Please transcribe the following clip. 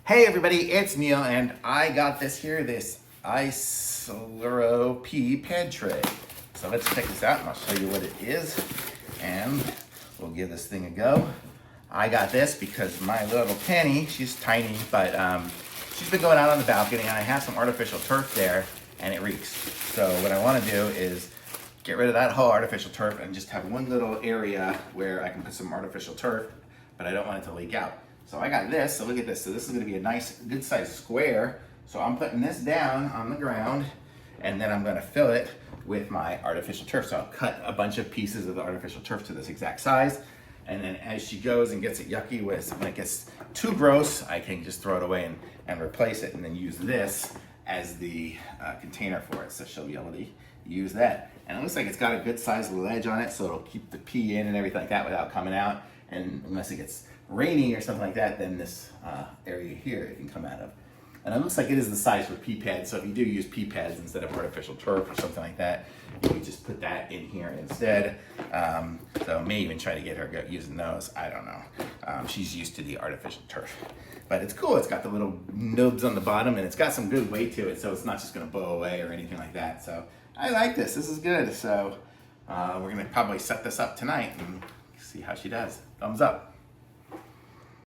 Hey everybody, it's Neil and I got this Aisslro pea pad tray. So let's check this out and I'll show you what it is and we'll give this thing a go. I got this because my little Penny, she's tiny, but she's been going out on the balcony and I have some artificial turf there and it reeks. So what I want to do is get rid of that whole artificial turf and just have one little area where I can put some artificial turf, but I don't want it to leak out. So I got this, so look at this. So this is gonna be a nice, good sized square. So I'm putting this down on the ground and then I'm gonna fill it with my artificial turf. So I'll cut a bunch of pieces of the artificial turf to this exact size. And then as she goes and gets it yucky, when it gets too gross, I can just throw it away and replace it and then use this as the container for it. So she'll be able to use that. And it looks like it's got a good sized ledge on it, so it'll keep the pea in and everything like that without coming out. And unless it gets rainy or something like that, then this area here it can come out of. And it looks like it is the size for pea pads, so if you do use pea pads instead of artificial turf or something like that, you can just put that in here instead. So I may even try to get her using those, I don't know. She's used to the artificial turf. But it's cool, it's got the little nubs on the bottom and it's got some good weight to it, so it's not just gonna blow away or anything like that. So I like this is good. So we're gonna probably set this up tonight and see how she does. Thumbs up.